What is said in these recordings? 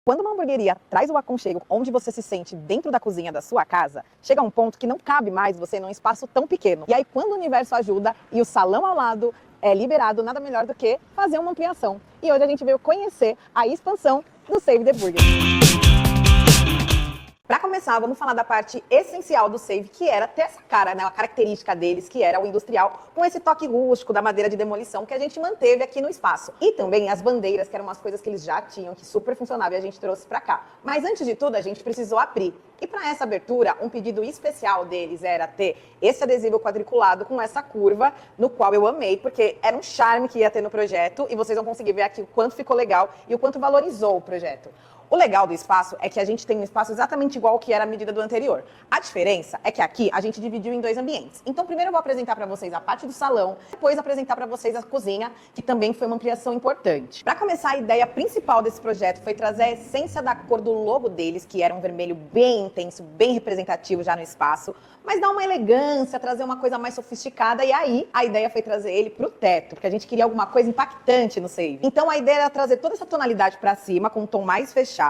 Quando uma hamburgueria traz o aconchego onde você se sente dentro da cozinha da sua casa, chega a um ponto que não cabe mais você num espaço tão pequeno. E aí, quando o universo ajuda e o salão ao lado é liberado, nada melhor do que fazer uma ampliação. E hoje a gente veio conhecer a expansão do Save the Burger. Para começar, vamos falar da parte essencial do Save, que era ter essa cara, né, a característica deles, que era o industrial, com esse toque rústico da madeira de demolição que a gente manteve aqui no espaço. E também as bandeiras, que eram umas coisas que eles já tinham, que super funcionava e a gente trouxe para cá. Mas antes de tudo, a gente precisou abrir. E para essa abertura, um pedido especial deles era ter esse adesivo quadriculado com essa curva, no qual eu amei, porque era um charme que ia ter no projeto e vocês vão conseguir ver aqui o quanto ficou legal e o quanto valorizou o projeto. O legal do espaço é que a gente tem um espaço exatamente igual ao que era a medida do anterior. A diferença é que aqui a gente dividiu em dois ambientes. Então, primeiro eu vou apresentar para vocês a parte do salão, depois apresentar para vocês a cozinha, que também foi uma ampliação importante. Para começar, a ideia principal desse projeto foi trazer a essência da cor do logo deles, que era um vermelho bem intenso, bem representativo já no espaço, mas dar uma elegância, trazer uma coisa mais sofisticada, e aí a ideia foi trazer ele pro teto, porque a gente queria alguma coisa impactante no Save. Então a ideia era trazer toda essa tonalidade para cima, com um tom mais fechado,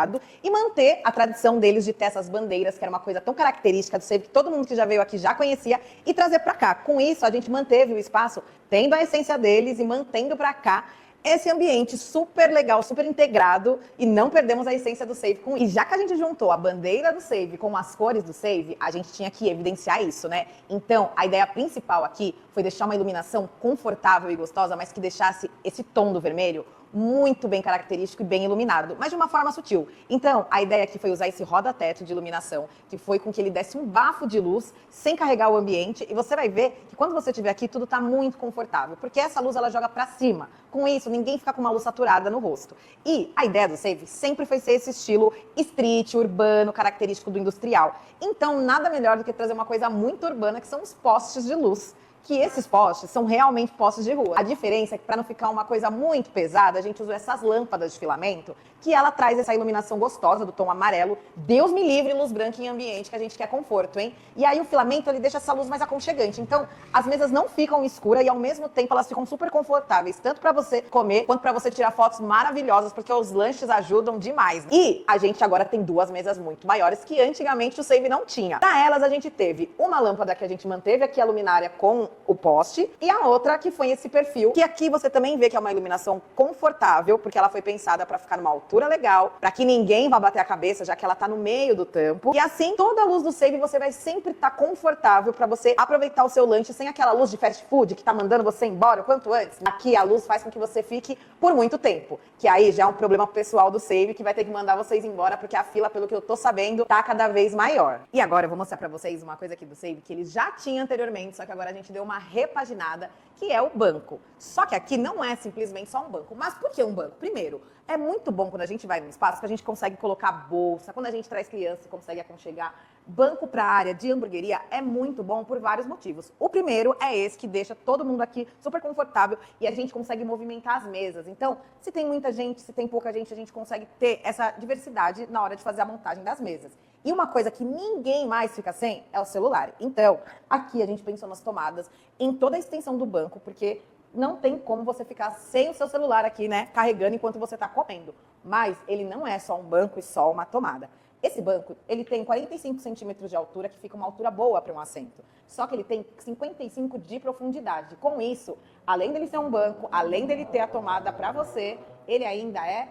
e manter a tradição deles de ter essas bandeiras, que era uma coisa tão característica do Save, que todo mundo que já veio aqui já conhecia, e trazer para cá. Com isso, a gente manteve o espaço tendo a essência deles e mantendo para cá esse ambiente super legal, super integrado, e não perdemos a essência do Save com isso. E já que a gente juntou a bandeira do Save com as cores do Save, a gente tinha que evidenciar isso, né? Então, a ideia principal aqui foi deixar uma iluminação confortável e gostosa, mas que deixasse esse tom do vermelho muito bem característico e bem iluminado, mas de uma forma sutil. Então, a ideia aqui foi usar esse roda-teto de iluminação, que foi com que ele desse um bafo de luz, sem carregar o ambiente, e você vai ver que quando você estiver aqui, tudo está muito confortável, porque essa luz ela joga para cima. Com isso, ninguém fica com uma luz saturada no rosto. E a ideia do Save sempre foi ser esse estilo street, urbano, característico do industrial. Então, nada melhor do que trazer uma coisa muito urbana, que são os postes de luz. Que esses postes são realmente postes de rua. A diferença é que, para não ficar uma coisa muito pesada, a gente usou essas lâmpadas de filamento, que ela traz essa iluminação gostosa do tom amarelo. Deus me livre, luz branca em ambiente, que a gente quer conforto, hein? E aí o filamento, ele deixa essa luz mais aconchegante. Então, as mesas não ficam escuras e, ao mesmo tempo, elas ficam super confortáveis, tanto para você comer, quanto para você tirar fotos maravilhosas, porque os lanches ajudam demais. E a gente agora tem duas mesas muito maiores, que antigamente o Save não tinha. Para elas, a gente teve uma lâmpada que a gente manteve aqui, a luminária com o poste, e a outra que foi esse perfil, que aqui você também vê que é uma iluminação confortável, porque ela foi pensada para ficar numa altura legal, para que ninguém vá bater a cabeça, já que ela tá no meio do tampo. E assim, toda a luz do Save você vai sempre estar confortável para você aproveitar o seu lanche sem aquela luz de fast food que tá mandando você embora o quanto antes. Aqui a luz faz com que você fique por muito tempo, que aí já é um problema pessoal do Save, que vai ter que mandar vocês embora, porque a fila, pelo que eu tô sabendo, tá cada vez maior. E agora eu vou mostrar para vocês uma coisa aqui do Save que eles já tinham anteriormente, só que agora a gente deu uma repaginada, que é o banco. Só que aqui não é simplesmente só um banco. Mas por que um banco? Primeiro, é muito bom quando a gente vai num espaço que a gente consegue colocar bolsa, quando a gente traz criança e consegue aconchegar. Banco para a área de hamburgueria é muito bom por vários motivos. O primeiro é esse, que deixa todo mundo aqui super confortável e a gente consegue movimentar as mesas. Então, se tem muita gente, se tem pouca gente, a gente consegue ter essa diversidade na hora de fazer a montagem das mesas. E uma coisa que ninguém mais fica sem é o celular. Então, aqui a gente pensou nas tomadas, em toda a extensão do banco, porque não tem como você ficar sem o seu celular aqui, né, carregando enquanto você está comendo. Mas ele não é só um banco e só uma tomada. Esse banco, ele tem 45 centímetros de altura, que fica uma altura boa para um assento. Só que ele tem 55 de profundidade. Com isso, além dele ser um banco, além dele ter a tomada para você, ele ainda é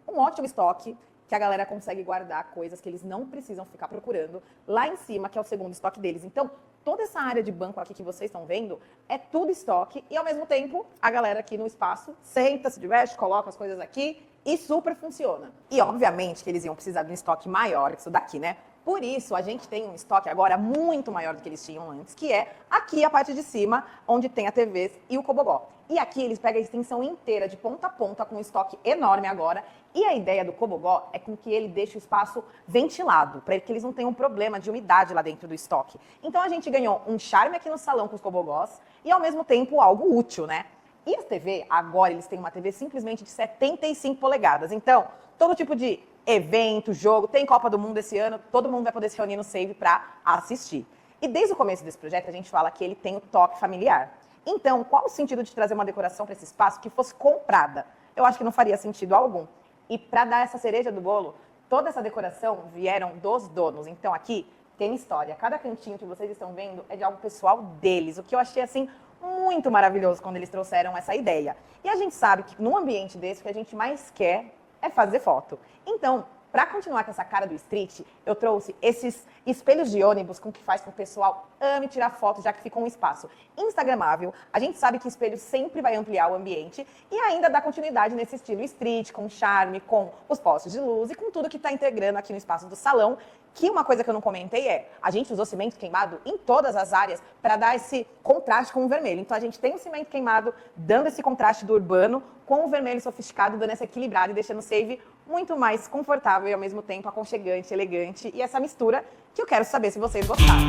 um ótimo estoque, que a galera consegue guardar coisas que eles não precisam ficar procurando lá em cima, que é o segundo estoque deles. Então, toda essa área de banco aqui que vocês estão vendo é tudo estoque e, ao mesmo tempo, a galera aqui no espaço senta, se diverte, coloca as coisas aqui e super funciona. E, obviamente, que eles iam precisar de um estoque maior que isso daqui, né? Por isso, a gente tem um estoque agora muito maior do que eles tinham antes, que é aqui a parte de cima, onde tem a TVs e o Cobogó. E aqui eles pegam a extensão inteira, de ponta a ponta, com um estoque enorme agora. E a ideia do Cobogó é com que ele deixe o espaço ventilado, para que eles não tenham problema de umidade lá dentro do estoque. Então a gente ganhou um charme aqui no salão com os Cobogós e, ao mesmo tempo, algo útil, né? E a TV, agora eles têm uma TV simplesmente de 75 polegadas. Então, todo tipo de evento, jogo, tem Copa do Mundo esse ano, todo mundo vai poder se reunir no Save para assistir. E desde o começo desse projeto a gente fala que ele tem o toque familiar. Então, qual o sentido de trazer uma decoração para esse espaço que fosse comprada? Eu acho que não faria sentido algum. E para dar essa cereja do bolo, toda essa decoração vieram dos donos. Então aqui tem história. Cada cantinho que vocês estão vendo é de algo pessoal deles, o que eu achei assim muito maravilhoso quando eles trouxeram essa ideia. E a gente sabe que num ambiente desse o que a gente mais quer é fazer foto. Então, para continuar com essa cara do street, eu trouxe esses espelhos de ônibus com que faz com que o pessoal ame tirar foto, já que fica um espaço instagramável. A gente sabe que espelho sempre vai ampliar o ambiente e ainda dá continuidade nesse estilo street, com charme, com os postes de luz e com tudo que está integrando aqui no espaço do salão. Que uma coisa que eu não comentei é, a gente usou cimento queimado em todas as áreas para dar esse contraste com o vermelho. Então a gente tem o cimento queimado dando esse contraste do urbano com o vermelho sofisticado, dando essa equilibrada e deixando o save muito mais confortável e ao mesmo tempo aconchegante, elegante. E essa mistura que eu quero saber se vocês gostaram.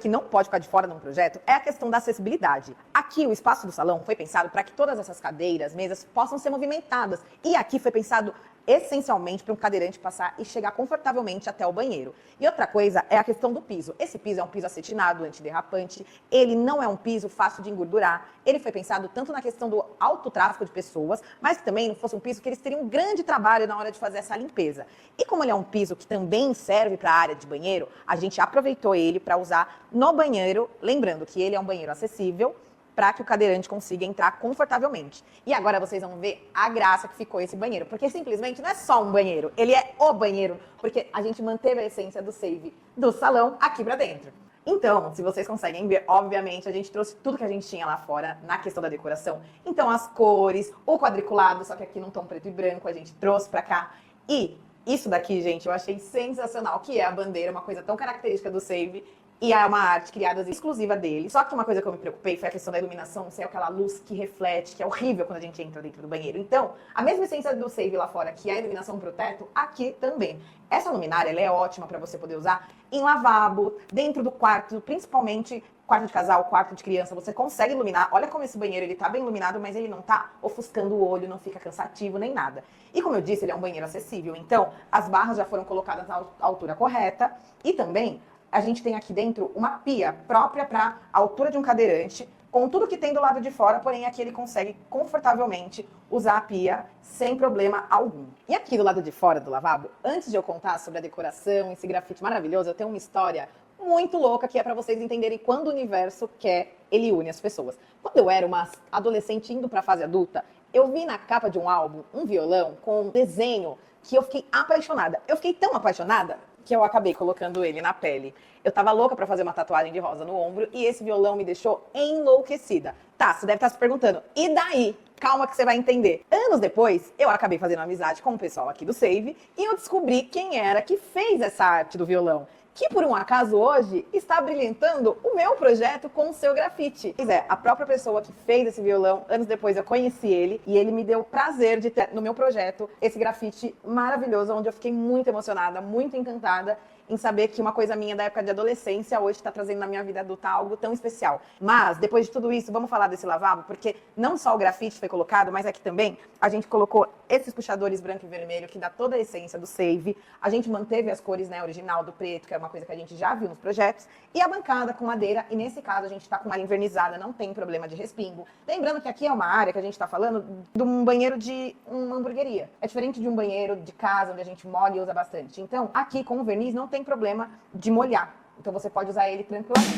Que não pode ficar de fora de um projeto é a questão da acessibilidade. Aqui, o espaço do salão foi pensado para que todas essas cadeiras, mesas, possam ser movimentadas. E aqui foi pensado essencialmente para um cadeirante passar e chegar confortavelmente até o banheiro. E outra coisa é a questão do piso. Esse piso é um piso acetinado, antiderrapante, ele não é um piso fácil de engordurar. Ele foi pensado tanto na questão do alto tráfego de pessoas, mas que também não fosse um piso que eles teriam um grande trabalho na hora de fazer essa limpeza. E como ele é um piso que também serve para a área de banheiro, a gente aproveitou ele para usar no banheiro, lembrando que ele é um banheiro acessível, para que o cadeirante consiga entrar confortavelmente. E agora vocês vão ver a graça que ficou esse banheiro, porque simplesmente não é só um banheiro, ele é o banheiro, porque a gente manteve a essência do save do salão aqui para dentro. Então, se vocês conseguem ver, obviamente, a gente trouxe tudo que a gente tinha lá fora na questão da decoração. Então, as cores, o quadriculado, só que aqui num tom preto e branco, a gente trouxe para cá. E isso daqui, gente, eu achei sensacional, que é a bandeira, uma coisa tão característica do save. E é uma arte criada exclusiva dele. Só que uma coisa que eu me preocupei foi a questão da iluminação, ser aquela luz que reflete, que é horrível quando a gente entra dentro do banheiro. Então, a mesma essência do save lá fora, que é a iluminação pro teto, aqui também. Essa luminária, ela é ótima para você poder usar em lavabo, dentro do quarto, principalmente quarto de casal, quarto de criança, você consegue iluminar. Olha como esse banheiro, ele tá bem iluminado, mas ele não tá ofuscando o olho, não fica cansativo, nem nada. E como eu disse, ele é um banheiro acessível. Então, as barras já foram colocadas à altura correta e também a gente tem aqui dentro uma pia própria para a altura de um cadeirante, com tudo que tem do lado de fora, porém aqui ele consegue confortavelmente usar a pia sem problema algum. E aqui do lado de fora do lavabo, antes de eu contar sobre a decoração, esse grafite maravilhoso, eu tenho uma história muito louca que é para vocês entenderem quando o universo quer, ele une as pessoas. Quando eu era uma adolescente indo para a fase adulta, eu vi na capa de um álbum um violão com um desenho que eu fiquei apaixonada. Eu fiquei tão apaixonada que eu acabei colocando ele na pele. Eu tava louca pra fazer uma tatuagem de rosa no ombro e esse violão me deixou enlouquecida. Tá, você deve estar se perguntando, e daí? Calma que você vai entender. Anos depois, eu acabei fazendo amizade com o pessoal aqui do Save e eu descobri quem era que fez essa arte do violão, que por um acaso hoje está brilhantando o meu projeto com o seu grafite. Pois é, a própria pessoa que fez esse violão, anos depois eu conheci ele e ele me deu o prazer de ter no meu projeto esse grafite maravilhoso, onde eu fiquei muito emocionada, muito encantada em saber que uma coisa minha da época de adolescência hoje está trazendo na minha vida adulta algo tão especial. Mas, depois de tudo isso, vamos falar desse lavabo, porque não só o grafite foi colocado, mas aqui também a gente colocou esses puxadores branco e vermelho, que dá toda a essência do Save. A gente manteve as cores, né, original do preto, que é uma coisa que a gente já viu nos projetos, e a bancada com madeira, e nesse caso a gente está com malha invernizada, não tem problema de respingo. Lembrando que aqui é uma área que a gente está falando de um banheiro de uma hamburgueria. É diferente de um banheiro de casa, onde a gente molha e usa bastante. Então, aqui com o verniz não tem problema de molhar. Então você pode usar ele tranquilamente.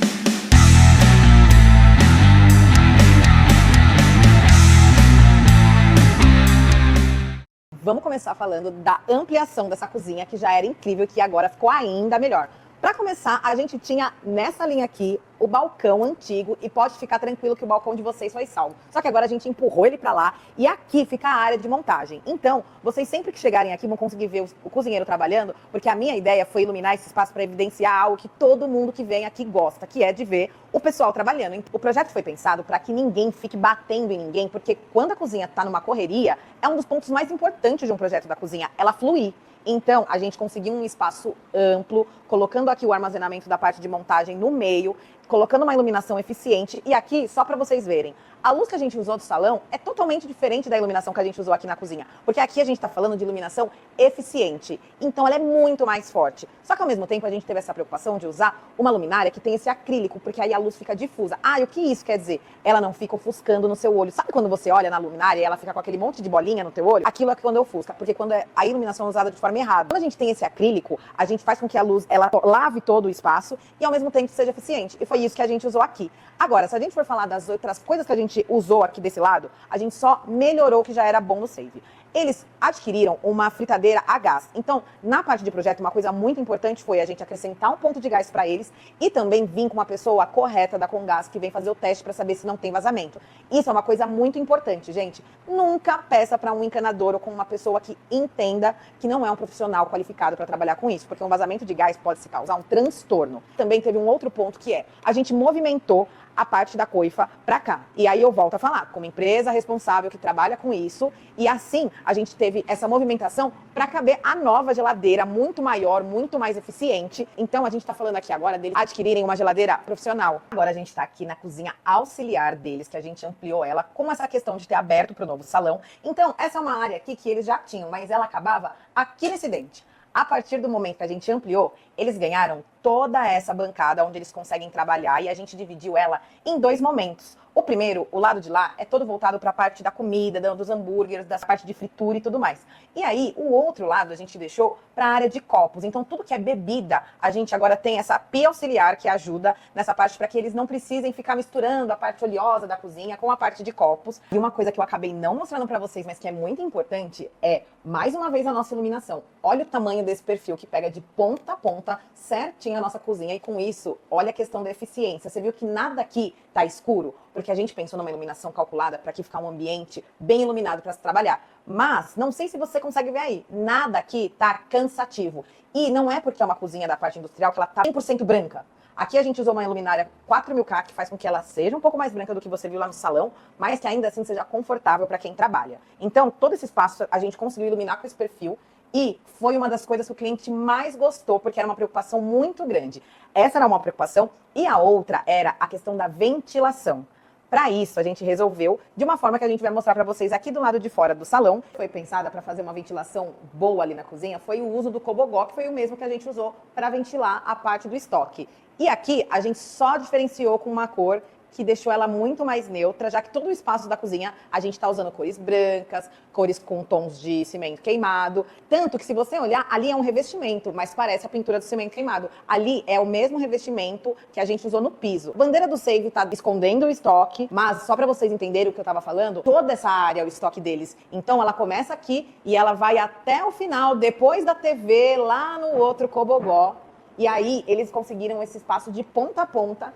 Vamos começar falando da ampliação dessa cozinha, que já era incrível e que agora ficou ainda melhor. Para começar, a gente tinha nessa linha aqui o balcão antigo e pode ficar tranquilo que o balcão de vocês foi salvo. Só que agora a gente empurrou ele para lá e aqui fica a área de montagem. Então, vocês sempre que chegarem aqui vão conseguir ver o cozinheiro trabalhando, porque a minha ideia foi iluminar esse espaço para evidenciar algo que todo mundo que vem aqui gosta, que é de ver o pessoal trabalhando. O projeto foi pensado para que ninguém fique batendo em ninguém, porque quando a cozinha está numa correria, é um dos pontos mais importantes de um projeto da cozinha, ela fluir. Então, a gente conseguiu um espaço amplo, colocando aqui o armazenamento da parte de montagem no meio, colocando uma iluminação eficiente. E aqui, só para vocês verem, a luz que a gente usou do salão é totalmente diferente da iluminação que a gente usou aqui na cozinha. Porque aqui a gente está falando de iluminação eficiente. Então ela é muito mais forte. Só que ao mesmo tempo a gente teve essa preocupação de usar uma luminária que tem esse acrílico, porque aí a luz fica difusa. Ah, e o que isso quer dizer? Ela não fica ofuscando no seu olho. Sabe quando você olha na luminária e ela fica com aquele monte de bolinha no teu olho? Aquilo é quando ofusca, porque quando a iluminação é usada de forma errada. Quando a gente tem esse acrílico, a gente faz com que a luz ela lave todo o espaço e ao mesmo tempo seja eficiente. E foi isso que a gente usou aqui. Agora, se a gente for falar das outras coisas que a gente usou aqui desse lado, a gente só melhorou o que já era bom no Save. Eles adquiriram uma fritadeira a gás. Então, na parte de projeto, uma coisa muito importante foi a gente acrescentar um ponto de gás para eles e também vir com uma pessoa correta da Comgás que vem fazer o teste para saber se não tem vazamento. Isso é uma coisa muito importante, gente. Nunca peça para um encanador ou com uma pessoa que entenda que não é um profissional qualificado para trabalhar com isso, porque um vazamento de gás pode se causar um transtorno. Também teve um outro ponto que é, a gente movimentou a parte da coifa para cá. E aí eu volto a falar, como empresa responsável que trabalha com isso, e assim a gente teve essa movimentação para caber a nova geladeira muito maior, muito mais eficiente. Então a gente está falando aqui agora deles adquirirem uma geladeira profissional. Agora a gente está aqui na cozinha auxiliar deles, que a gente ampliou ela com essa questão de ter aberto para o novo salão. Então essa é uma área aqui que eles já tinham, mas ela acabava aqui nesse dente. A partir do momento que a gente ampliou, eles ganharam toda essa bancada onde eles conseguem trabalhar e a gente dividiu ela em 2 momentos. O primeiro, o lado de lá, é todo voltado para a parte da comida, dos hambúrgueres, da parte de fritura e tudo mais. E aí, o outro lado a gente deixou para a área de copos. Então, tudo que é bebida, a gente agora tem essa pia auxiliar que ajuda nessa parte para que eles não precisem ficar misturando a parte oleosa da cozinha com a parte de copos. E uma coisa que eu acabei não mostrando para vocês, mas que é muito importante, é, mais uma vez, a nossa iluminação. Olha o tamanho desse perfil que pega de ponta a ponta certinho a nossa cozinha. E com isso, olha a questão da eficiência. Você viu que nada aqui tá escuro? Porque a gente pensou numa iluminação calculada para que ficar um ambiente bem iluminado para se trabalhar. Mas, não sei se você consegue ver aí, nada aqui tá cansativo. E não é porque é uma cozinha da parte industrial que ela tá 100% branca. Aqui a gente usou uma luminária 4000K, que faz com que ela seja um pouco mais branca do que você viu lá no salão, mas que ainda assim seja confortável para quem trabalha. Então, todo esse espaço a gente conseguiu iluminar com esse perfil. E foi uma das coisas que o cliente mais gostou, porque era uma preocupação muito grande. Essa era uma preocupação e a outra era a questão da ventilação. Para isso, a gente resolveu de uma forma que a gente vai mostrar para vocês aqui do lado de fora do salão. Foi pensada para fazer uma ventilação boa ali na cozinha, foi o uso do Cobogó, que foi o mesmo que a gente usou para ventilar a parte do estoque. E aqui a gente só diferenciou com uma cor que deixou ela muito mais neutra, já que todo o espaço da cozinha a gente está usando cores brancas, cores com tons de cimento queimado. Tanto que se você olhar, ali é um revestimento, mas parece a pintura do cimento queimado. Ali é o mesmo revestimento que a gente usou no piso. A bandeira do Save está escondendo o estoque, mas só para vocês entenderem o que eu estava falando, toda essa área é o estoque deles. Então ela começa aqui e ela vai até o final, depois da TV, lá no outro Cobogó. E aí eles conseguiram esse espaço de ponta a ponta,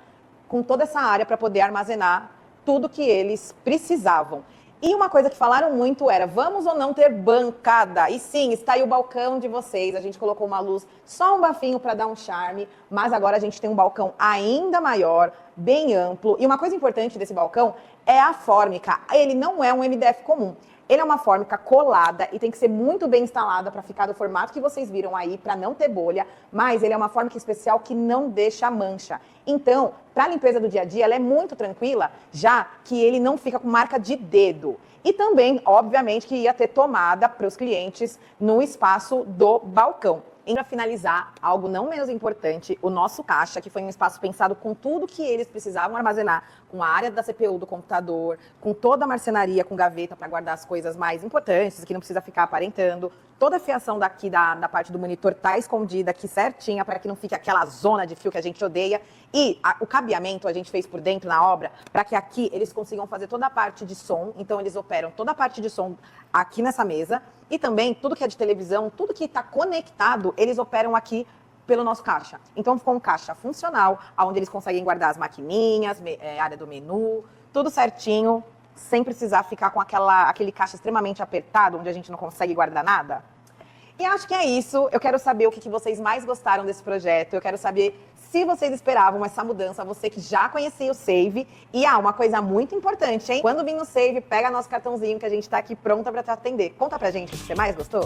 com toda essa área para poder armazenar tudo que eles precisavam. E uma coisa que falaram muito era, vamos ou não ter bancada? E sim, está aí o balcão de vocês. A gente colocou uma luz, só um bafinho para dar um charme, mas agora a gente tem um balcão ainda maior, bem amplo. E uma coisa importante desse balcão é a fórmica. Ele não é um MDF comum. Ele é uma fórmica colada e tem que ser muito bem instalada para ficar do formato que vocês viram aí, para não ter bolha, mas ele é uma fórmica especial que não deixa mancha. Então, para a limpeza do dia a dia, ela é muito tranquila, já que ele não fica com marca de dedo. E também, obviamente, que ia ter tomada para os clientes no espaço do balcão. E para finalizar, algo não menos importante, o nosso caixa, que foi um espaço pensado com tudo que eles precisavam armazenar, com a área da CPU do computador, com toda a marcenaria, com gaveta para guardar as coisas mais importantes, que não precisa ficar aparentando. Toda a fiação daqui da parte do monitor tá escondida aqui certinha, para que não fique aquela zona de fio que a gente odeia. E o cabeamento a gente fez por dentro na obra, para que aqui eles consigam fazer toda a parte de som. Então eles operam toda a parte de som aqui nessa mesa. E também tudo que é de televisão, tudo que está conectado, eles operam aqui pelo nosso caixa. Então ficou um caixa funcional, onde eles conseguem guardar as maquininhas, área do menu, tudo certinho, sem precisar ficar com aquele caixa extremamente apertado, onde a gente não consegue guardar nada. E acho que é isso. Eu quero saber o que vocês mais gostaram desse projeto. Eu quero saber se vocês esperavam essa mudança, você que já conhecia o Save. E uma coisa muito importante, hein? Quando vir no Save, pega nosso cartãozinho que a gente tá aqui pronta para te atender. Conta pra gente o que você mais gostou.